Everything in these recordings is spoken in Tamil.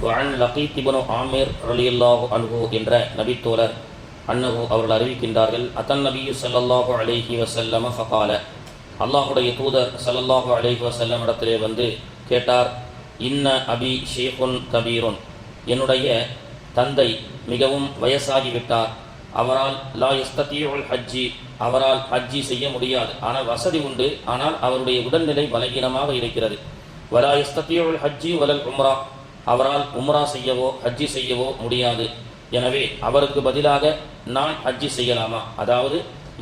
வஅன் லகீத் இப்னு ஆமிர் ரலியல்லாஹு அன்ஹு என்ற நபித்தோழர் அன்னஹு அவர்கள் அறிவிக்கின்றார்கள், அத்தன் நபி ஸல்லல்லாஹு அலைஹி வஸல்லம் ஃபகால, அல்லாஹுடைய தூதர் ஸல்லல்லாஹு அலைஹி வஸல்லம் இடத்திலே வந்து கேட்டார், இன்ன அபி ஷேகுன் கபீருன், என்னுடைய தந்தை மிகவும் வயசாகிவிட்டார், அவரால் லா யஸ்ததீஉல் ஹஜ்ஜி, அவரால் ஹஜ்ஜி செய்ய முடியாது, ஆனால் வசதி உண்டு, ஆனால் அவருடைய உடல்நிலை பலகீனமாக இருக்கிறது. வலா யஸ்ததீஉல் ஹஜ்ஜி வலல் உம்ரா, அவரால் உம்ரா செய்யவோ ஹஜ்ஜி செய்யவோ முடியாது. எனவே அவருக்கு பதிலாக நான் ஹஜ்ஜி செய்யலாமா? அதாவது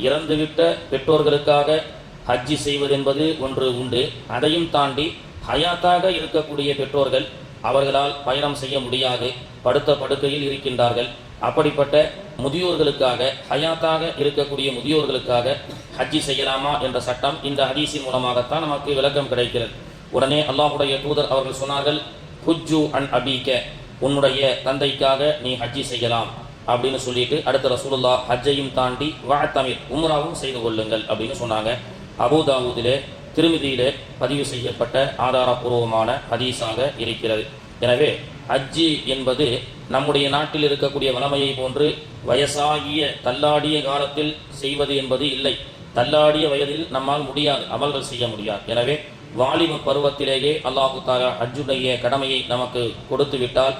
இறந்துவிட்ட பெற்றோர்களுக்காக ஹஜ்ஜி செய்வது என்பது ஒன்று உண்டு. அதையும் தாண்டி ஹயாத்தாக இருக்கக்கூடிய பெற்றோர்கள், அவர்களால் பயணம் செய்ய முடியாது, படுத்த படுக்கையில் இருக்கின்றார்கள். அப்படிப்பட்ட முதியோர்களுக்காக, ஹயாத்தாக இருக்கக்கூடிய முதியோர்களுக்காக ஹஜ்ஜி செய்யலாமா என்ற சட்டம் இந்த ஹதீஸின் மூலமாகத்தான் நமக்கு விளக்கம் கிடைக்கிறது. உடனே அல்லாஹுடைய தூதர் அவர்கள் சொன்னார்கள், ஹுஜ்ஜு அன் அபீக, உன்னுடைய தந்தைக்காக நீ ஹஜ்ஜி செய்யலாம் அப்படின்னு சொல்லிட்டு அடுத்த ரசூலுல்லாஹ் ஹஜ்ஜையும் தாண்டி வஅத்தமிர், உம்ராவும் செய்து கொள்ளுங்கள் அப்படின்னு சொன்னாங்க. அபூதாவூதிலே திருமிதியிலே பதிவு செய்யப்பட்ட ஆதாரபூர்வமான ஹதீஸாக இருக்கிறது. எனவே ஹஜ்ஜி என்பது நம்முடைய நாட்டில் இருக்கக்கூடிய வளமையை போன்று வயசாகிய தள்ளாடிய காலத்தில் செய்வது என்பது இல்லை. தள்ளாடிய வயதில் நம்மால் முடியாது, அமல்கள் செய்ய முடியாது. எனவே வாலிப பருவத்திலேயே அல்லாஹு தஆலா ஹஜ்ஜுடைய கடமையை நமக்கு கொடுத்து விட்டால்,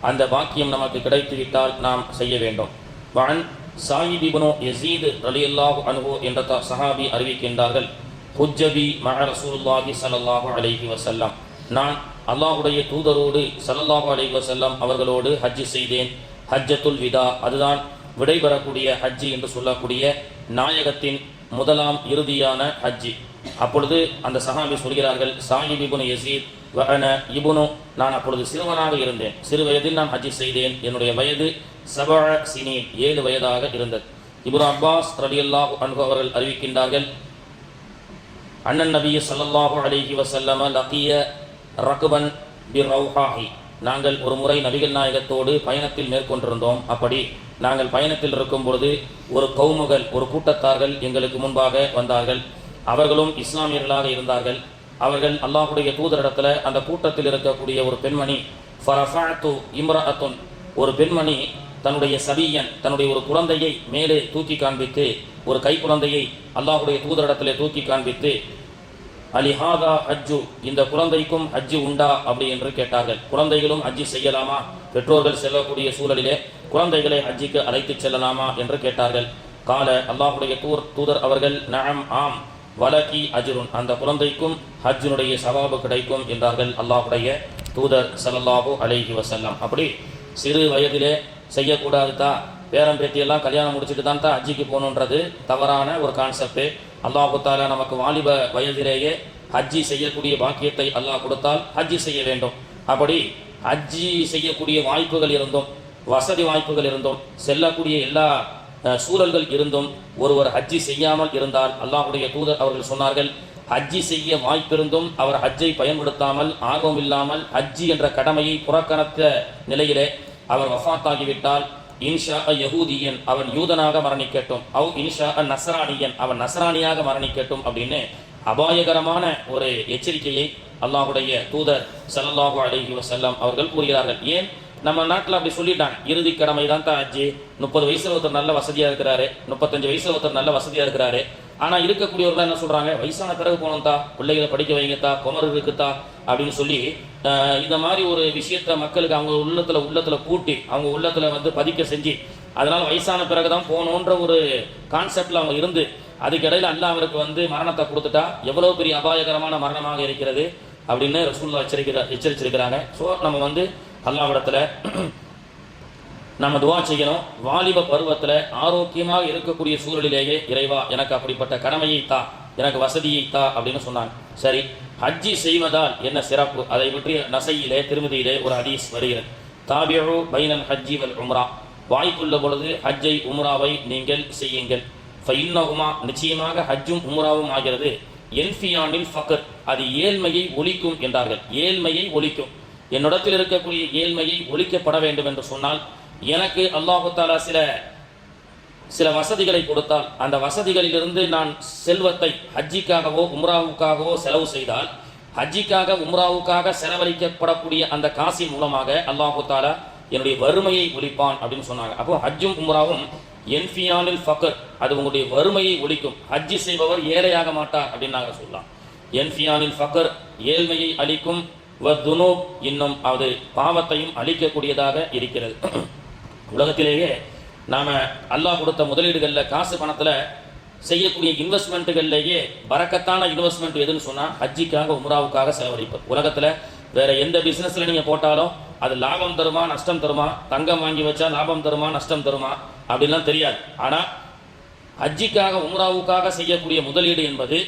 அந்த பாக்கியம் நமக்கு கிடைத்து விட்டால் நாம் செய்ய வேண்டும். வஅன் ஸாயித் இப்னு யஸீத் ரலியல்லாஹு அன்ஹு என்ற சஹாபி அறிவிக்கின்றார்கள், ஹுஜ்ஜபி மஅ ரசூலுல்லாஹி ஸல்லல்லாஹு அலைஹி வஸல்லம், நான் அல்லாஹுடைய தூதரோடு ஸல்லல்லாஹு அலைஹி வஸல்லம் அவர்களோடு ஹஜ்ஜி செய்தேன். ஹஜ்ஜத்துல் விதா, அதுதான் விடைபெறக்கூடிய ஹஜ்ஜி என்று சொல்லக்கூடிய நாயகத்தின் முதலாம் இறுதியான ஹஜ்ஜி. அப்பொழுது அந்த சஹாபி சொல்கிறார்கள், ஸாயித் இப்னு யஸீத் வஅன இப்னு, நான் அப்பொழுது சிறுவனாக இருந்தேன், சிறு வயதில் நான் ஹஜ்ஜி செய்தேன், என்னுடைய வயது 7 சினீன், 7 வயதாக இருந்தது. இப்னு அப்பாஸ் ரலியல்லாஹு அன்ஹு அவர்கள் அறிவிக்கின்றார்கள், அண்ணன் நபி ஸல்லல்லாஹு அலைஹி வஸல்லம் லகிய ரக்பன் பிர்ரௌஹாஹி, நாங்கள் ஒரு முறை நபிகள் நாயகத்தோடு பயணத்தில் மேற்கொண்டிருந்தோம். அப்படி நாங்கள் பயணத்தில் இருக்கும் பொழுது ஒரு கௌமுகள், ஒரு கூட்டத்தார்கள் எங்களுக்கு முன்பாக வந்தார்கள். அவர்களும் இஸ்லாமியர்களாக இருந்தார்கள். அவர்கள் அல்லாஹுடைய தூதரிடத்தில் அந்த கூட்டத்தில் இருக்கக்கூடிய ஒரு பெண்மணி, ஃபரஃபஅது இம்ரஅத்துன், ஒரு பெண்மணி தன்னுடைய சபியன், தன்னுடைய ஒரு குழந்தையை மேலே தூக்கி காண்பித்து, ஒரு கை குழந்தையை அல்லாஹுடைய தூதரிடத்திலே தூக்கி காண்பித்து, அலிஹாதா ஹஜ்ஜு, இந்த குழந்தைக்கும் ஹஜ்ஜி உண்டா அப்படி என்று கேட்டார்கள். குழந்தைகளும் ஹஜ்ஜி செய்யலாமா? பெற்றோர்கள் செல்லக்கூடிய சூழலிலே குழந்தைகளை ஹஜ்ஜிக்கு அழைத்து செல்லலாமா என்று கேட்டார்கள். கால, அல்லாஹுடைய தூதர் அவர்கள், நஅம், ஆம், வலகி அஜ்ருன், அந்த குழந்தைக்கும் ஹஜ்ஜினுடைய சவாபு கிடைக்கும் என்றார்கள் அல்லாஹுடைய தூதர் ஸல்லல்லாஹு அலைஹி வஸல்லம். அப்படி சிறு வயதிலே செய்யக்கூடாது தான், பேரம் பேத்தியெல்லாம் கல்யாணம் முடிச்சுட்டு தான் ஹஜ்ஜிக்கு போகணுன்றது தவறான ஒரு கான்செப்ட். அல்லாஹு தஆலா நமக்கு வாலிப வயதிலேயே ஹஜ்ஜி செய்யக்கூடிய பாக்கியத்தை அல்லாஹ் கொடுத்தால் ஹஜ்ஜி செய்ய வேண்டும். அப்படி ஹஜ்ஜி செய்யக்கூடிய வாய்ப்புகள் இருந்தும், வசதி வாய்ப்புகள் இருந்தும், செல்லக்கூடிய எல்லா சூழல்கள் இருந்தும் ஒருவர் ஹஜ்ஜி செய்யாமல் இருந்தால், அல்லாஹுடைய தூதர் அவர்கள் சொன்னார்கள், ஹஜ்ஜி செய்ய வாய்ப்பிருந்தும் அவர் ஹஜ்ஜை பயன்படுத்தாமல், ஆர்வம் இல்லாமல் ஹஜ்ஜி என்ற கடமையை புறக்கணித்த நிலையிலே அவர் வஃபாத்தாகிவிட்டால், இன்ஷா யஹூதியன், அவன் யூதனாக மரணிக்கட்டும், அவ் இன்ஷா நஸ்ரானியன், அவன் நஸ்ரானியாக மரணிக்கட்டும் அப்படின்னு அபாயகரமான ஒரு எச்சரிக்கையை அல்லாஹுடைய தூதர் ஸல்லல்லாஹு அலைஹி வஸல்லம் அவர்கள் கூறுகிறார்கள். ஏன் நம்ம நாட்டில் அப்படி சொல்லிட்டாங்க, இறுதி கடமை தான் ஹஜ்ஜி. 30 வயசுல ஒருத்தர் நல்ல வசதியா இருக்கிறாரு, 35 வயசுல ஒருத்தர் நல்ல வசதியா இருக்கிறாரு. ஆனா இருக்கக்கூடியவர்கள் என்ன சொல்றாங்க, வயசான பிறகு போனோம்தா, பிள்ளைகளை படிக்க வைங்கத்தா, குமர் இருக்குத்தா அப்படின்னு சொல்லி இந்த மாதிரி ஒரு விஷயத்த மக்களுக்கு அவங்க உள்ளத்துல கூட்டி, அவங்க உள்ளத்துல வந்து பதிக்க செஞ்சு, அதனால வயசான பிறகுதான் போகணுன்ற ஒரு கான்செப்ட்ல அவங்க இருந்து, அதுக்கு இடையில அல்லாஹ் அவருக்கு வந்து மரணத்தை கொடுத்துட்டா எவ்வளவு பெரிய அபாயகரமான மரணமாக இருக்கிறது அப்படின்னு ரசூலுல்லாஹ் எச்சரிச்சிருக்கிறாங்க. ஸோ நம்ம வந்து அல்லாஹ்விடத்துல நம்ம துஆ செய்யணும். வாலிப பருவத்தில் ஆரோக்கியமாக இருக்கக்கூடிய சூழலிலேயே, இறைவா எனக்கு அப்படிப்பட்ட கடமையை தா, எனக்கு வசதியை தா அப்படின்னு சொன்னாங்க. சரி, ஹஜ்ஜி செய்வதால் என்ன சிறப்பு? அதை பற்றி நசையிலே திருமதியிலே ஒரு ஹதீஸ் வருகிறது. தாபிஉ பைனல் ஹஜ்ஜி வல் உம்ரா, வாய்ப்புள்ள பொழுது ஹஜ்ஜை உம்ராவை நீங்கள் செய்யுங்கள். ஃபஇன்னஹுமா, நிச்சயமாக ஹஜ்ஜும் உம்ராவும் ஆகிறது, என்ஃபியானில் ஃபக்ர், அது ஏழ்மையை ஒழிக்கும் என்றார்கள். ஏழ்மையை ஒழிக்கும். என்னிடத்தில் இருக்கக்கூடிய ஏழ்மையை ஒழிக்கப்பட வேண்டும் என்று சொன்னால், எனக்கு அல்லாஹு தஆலா சில வசதிகளை கொடுத்தால், அந்த வசதிகளிலிருந்து நான் செல்வத்தை ஹஜ்ஜிக்காகவோ உம்ராவுக்காகவோ செலவு செய்தால், ஹஜ்ஜிக்காக உம்ராவுக்காக செலவழிக்கப்படக்கூடிய அந்த காசின் மூலமாக அல்லாஹு தாலா என்னுடைய வறுமையை ஒழிப்பான் அப்படின்னு சொன்னாங்க. அப்போ ஹஜ்ஜும் உம்ராவும் என்ஃபியானில் ஃபக்கர், அது உங்களுடைய வறுமையை ஒழிக்கும். ஹஜ்ஜி செய்பவர் ஏழையாக மாட்டார் அப்படின்னு நாங்கள் சொல்லலாம். என்ஃபியானில் ஃபக்கர் ஏழ்மையை அளிக்கும், வதுனூப் இன்னும் அது பாவத்தையும் அளிக்கக்கூடியதாக இருக்கிறது. உலகத்திலேயே நாம அல்லாஹ் கொடுத்த முதலீடுகளில் காசு பணத்தில் செய்யக்கூடிய இன்வெஸ்ட்மெண்ட்டுகள்லேயே பரக்கத்தான இன்வெஸ்ட்மெண்ட் எதுன்னு சொன்னால் ஹஜ்ஜிக்காக உம்ராவுக்காக செலவழிப்பது. உலகத்தில் வேற எந்த பிஸ்னஸில் நீங்கள் போட்டாலும் அது லாபம் தருமா நஷ்டம் தருமா, தங்கம் வாங்கி வச்சா லாபம் தருமா நஷ்டம் தருமா அப்படின்லாம் தெரியாது. ஆனால் ஹஜ்ஜிக்காக உம்ராவுக்காக செய்யக்கூடிய முதலீடு என்பது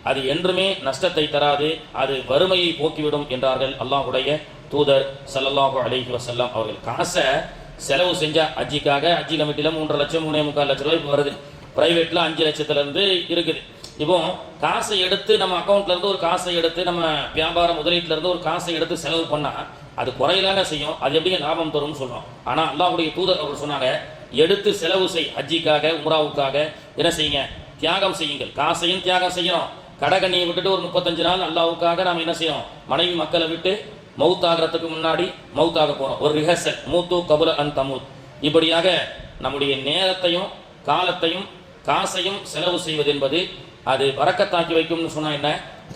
அது என்றுமே நஷ்டத்தை தராது, அது வறுமையை போக்கிவிடும் என்றார்கள் அல்லாஹ்வுடைய தூதர் ஸல்லல்லாஹு அலைஹி வஸல்லம் அவர்கள். காசை செலவு செஞ்சா ஹஜ்ஜிக்காக ஹஜ்ஜி கமிட்டியில் 3.5 லட்சம் 3.25 லட்சம் ரூபாய் இப்போ வருது, பிரைவேட்டில் 5 லட்சத்துலேருந்து இருக்குது. இப்போ காசை எடுத்து நம்ம அக்கௌண்ட்லேருந்து ஒரு காசை எடுத்து நம்ம வியாபார முதலீட்டிலேருந்து ஒரு காசை எடுத்து செலவு பண்ணால் அது குறையிலாக செய்யும், அது எப்படிங்க லாபம் தரும்னு சொல்கிறோம். ஆனால் அல்லாஹ்வுடைய தூதர் அவர்கள் சொன்னாங்க, எடுத்து செலவு செய், ஹஜ்ஜிக்காக உம்ராவுக்காக என்ன செய்யுங்க, தியாகம் செய்யுங்கள். காசையும் தியாகம் செய்யணும். கடகண்ணியை விட்டுட்டு ஒரு 35 நாள் அல்லாஹ்வுக்காக நாம் என்ன செய்யணும், மனைவி மக்களை விட்டு மௌத்தாகிறதுக்கு முன்னாடி மௌத்தாக போகிறோம். ஒரு ரிஹர்சல், மூத்து கபுல அன் தமூத். இப்படியாக நம்முடைய நேரத்தையும் காலத்தையும் காசையும் செலவு செய்வது என்பது அது பரக்கத்தாக்கி வைக்கும்னு சொன்னால் என்ன,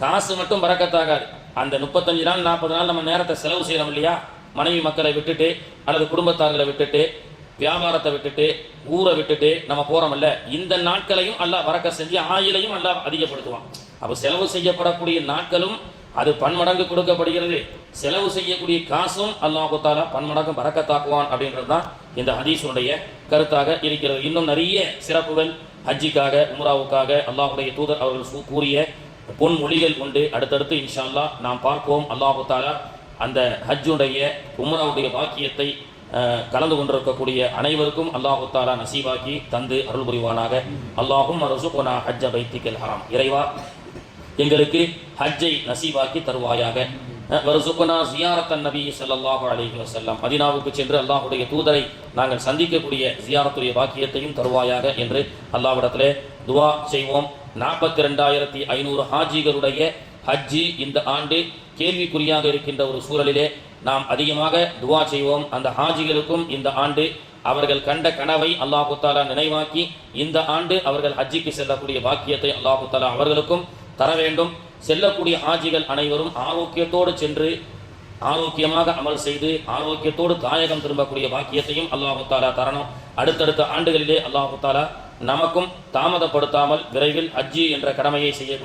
காசு மட்டும் பரக்கத்தாகாது. அந்த 35 நாள் 40 நாள் நம்ம நேரத்தை செலவு செய்யறோம் இல்லையா, மனைவி மக்களை விட்டுட்டு அல்லது குடும்பத்தார்களை விட்டுட்டு வியாபாரத்தை விட்டுட்டு ஊரை விட்டுட்டு நம்ம போறோம்ல, இந்த நாட்களையும் அல்லாஹ் பரக்க செஞ்சு ஆயுளையும் அல்லாஹ் அதிகப்படுத்துவான். அப்போ செலவு செய்யப்படக்கூடிய நாட்களும் அது பன்மடங்கு கொடுக்கப்படுகிறது, செலவு செய்யக்கூடிய காசும் அல்லாஹு தஆலா பன்மடங்கு பரக்கத்தாக்குவான் அப்படின்றது தான் இந்த ஹதீஸுடைய கருத்தாக இருக்கிறது. இன்னும் நிறைய சிறப்புகள் ஹஜ்ஜிக்காக உம்ராவுக்காக அல்லாஹ்வுடைய தூதர் அவர்கள் கூறிய பொன்மொழிகள் உண்டு. அடுத்தடுத்து இன்ஷா அல்லாஹ் நாம் பார்ப்போம். அல்லாஹு தஆலா அந்த ஹஜ்ஜுடைய உம்ராவுடைய பாக்கியத்தை கலந்து கொண்டிருக்கக்கூடிய அனைவருக்கும் அல்லாஹு தஆலா நசீபாக்கி தந்து அருள் புரிவானாக. அல்லாஹும் ரஸுக்னா ஹஜ்ஜ பைத்திக்கல் ஹராம், இறைவா எங்களுக்கு ஹஜ்ஜை நசீபாக்கி தருவாயாக. வர்சுக்னா ஜியாரத்தன் நபி ஸல்லல்லாஹு அலைஹி வஸல்லம், மதீனாவுக்கு சென்று அல்லாஹ்வுடைய தூதரை நாங்கள் சந்திக்கக்கூடிய ஜியாரத்துடைய பாக்கியத்தையும் தருவாயாக என்று அல்லாஹ்விடத்திலே துஆ செய்வோம். 42,500 ஹாஜிகளுடைய ஹஜ்ஜி இந்த ஆண்டு கேள்விக்குறியாக இருக்கின்ற ஒரு சூழலிலே நாம் அதிகமாக துஆ செய்வோம். அந்த ஹாஜிகளுக்கும் இந்த ஆண்டு அவர்கள் கண்ட கனவை அல்லாஹு தஆலா நினைவாக்கி இந்த ஆண்டு அவர்கள் ஹஜ்ஜிக்கு செல்லக்கூடிய பாக்கியத்தை அல்லாஹு தஆலா அவர்களுக்கும் தர வேண்டும். செல்லக்கூடிய ஹாஜிகள் அனைவரும் ஆரோக்கியத்தோடு சென்று ஆரோக்கியமாக அமல் செய்து ஆரோக்கியத்தோடு தாயகம் திரும்பக்கூடிய பாக்கியத்தையும் அல்லாஹு தஆலா தரணும். அடுத்தடுத்த ஆண்டுகளிலே அல்லாஹு தஆலா நமக்கும் தாமதப்படுத்தாமல் விரைவில் ஹஜ்ஜி என்ற கடமையை செய்ய